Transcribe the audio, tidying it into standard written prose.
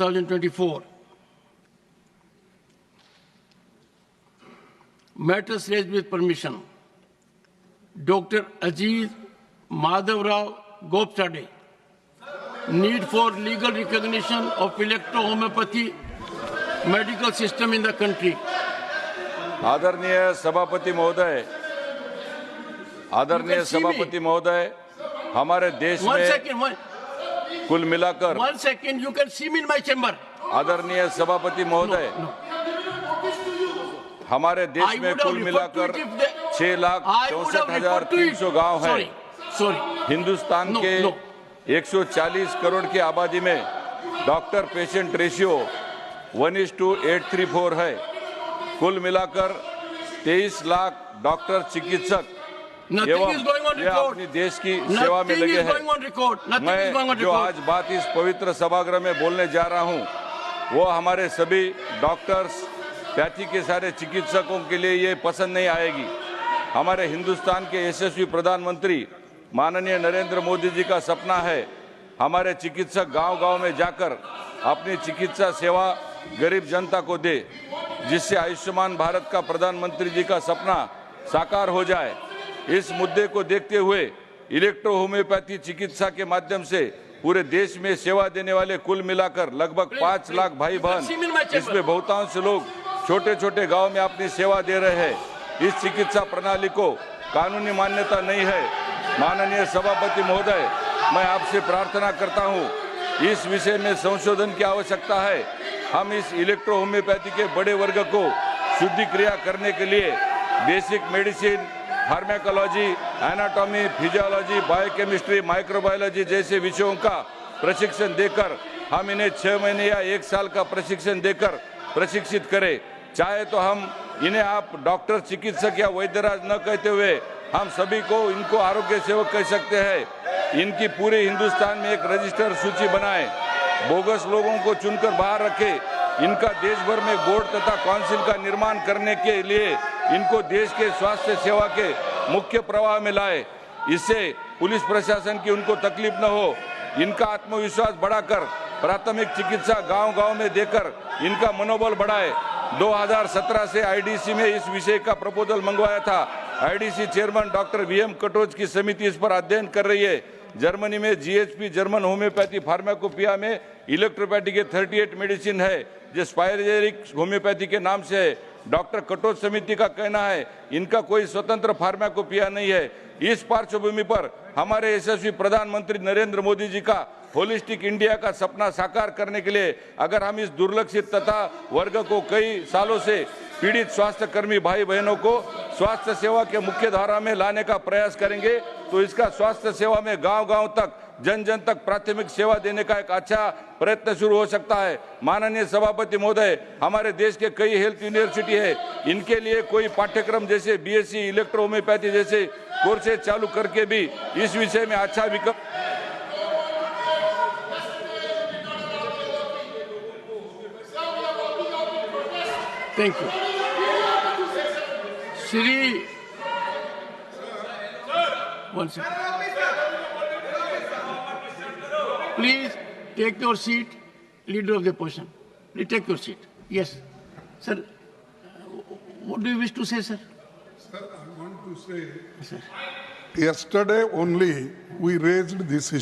2024. Matters raised with permission. Dr. Aziz Madhav Rao Gopsade. Need for legal recognition of electro-homeopathy medical system in the country. आदरणीय सभापति महोदय, हमारे देश में कुल मिलाकर 1 second, you can see me in my chamber. आदरणीय सभापति महोदय, हमारे देश में कुल मिलाकर 6,64,300 गांव हैं। हिंदुस्तान के 140 करोड़ की आबादी में डॉक्टर पेशेंट रेशियो 1:834 है। कुल मिलाकर 23 लाख डॉक्टर चिकित्सक एवं यह अपनी देश की सेवा में लगे हैं। मैं जो आज बात इस पवित्र सभागृह में बोलने जा रहा हूं, वो हमारे सभी डॉक्टर्स, पैथी के सारे चिकित्सकों के लिए ये पसंद नहीं आएगी। हमारे हिंदुस्तान के यशस्वी प्रधानमंत्री माननीय नरेंद्र मोदी जी का सपना है हमारे चिकित्सक गांव-गांव में जाकर अपनी चिकित्सा सेवा गरीब जनता को दे, जिससे आयुष्मान भारत का प्रधानमंत्री जी का सपना साकार हो जाए। इस मुद्दे को देखते हुए इलेक्ट्रो होम्योपैथी चिकित्सा के माध्यम से पूरे देश में सेवा देने वाले कुल मिलाकर लगभग 5 लाख भाई बहन, इसमें बहुतांश लोग छोटे छोटे गांव में अपनी सेवा दे रहे हैं। इस चिकित्सा प्रणाली को कानूनी मान्यता नहीं है। माननीय सभापति महोदय, मैं आपसे प्रार्थना करता हूं, इस विषय में संशोधन की आवश्यकता है। हम इस इलेक्ट्रो होम्योपैथी के बड़े वर्ग को शुद्धिक्रिया करने के लिए basic medicine, pharmacology, anatomy, physiology, biochemistry, microbiology जैसे विषयों का प्रशिक्षण देकर हम इन्हें 6 महीने या 1 साल का प्रशिक्षण देकर प्रशिक्षित करें। चाहे तो हम इन्हें आप डॉक्टर, चिकित्सक या वैद्यराज न कहते हुए हम सभी को इनको आरोग्य सेवक कह सकते हैं। इनकी पूरे हिंदुस्तान में एक रजिस्टर सूची बनाएं, बोगस लोगों को चुनकर बाहर रखें। इनका देश भर में बोर्ड तथा काउंसिल का निर्माण करने के लिए इनको देश के स्वास्थ्य सेवा के मुख्य प्रवाह में लाए। इससे पुलिस प्रशासन की उनको तकलीफ न हो। इनका आत्मविश्वास बढ़ाकर प्राथमिक चिकित्सा गांव-गांव में देकर इनका मनोबल बढ़ाए। 2017 से आईडीसी में इस विषय का प्रपोजल मंगवाया था। IDC chairman doctor VM Katoch की समिति इस पर अध्ययन कर रही है। जर्मनी में जीएचपी, जर्मन होम्योपैथी फार्माकोपिया में इलेक्ट्रोपैथी के 38 मेडिसिन है, जो स्पाइरोजेरिक होम्योपैथी के नाम से है। डॉक्टर कटोच समिति का कहना है इनका कोई स्वतंत्र फार्माकोपिया नहीं है। इस पार्श्वभूमि पर हमारे यशस्वी प्रधानमंत्री नरेंद्र मोदी जी का होलिस्टिक इंडिया का सपना साकार करने के लिए अगर हम इस दुर्लक्षित तथा वर्ग को कई सालों से पीड़ित स्वास्थ्य कर्मी भाई बहनों को स्वास्थ्य सेवा के मुख्य धारा में लाने का प्रयास करेंगे, तो इसका स्वास्थ्य सेवा में गांव-गांव तक, जन जन तक प्राथमिक सेवा देने का एक अच्छा प्रयत्न शुरू हो सकता है। माननीय सभापति महोदय, हमारे देश के कई हेल्थ यूनिवर्सिटी है, इनके लिए कोई पाठ्यक्रम जैसे बीएससी इलेक्ट्रो होम्योपैथी जैसे कोर्सेज चालू करके भी इस विषय में अच्छा विकल्प। Thank you. Shri 1 second. Please take your seat, leader of the opposition. Please take your seat. Yes, sir. What do you wish to say, sir? Sir, I want to say, Sir. yesterday only we raised this issue.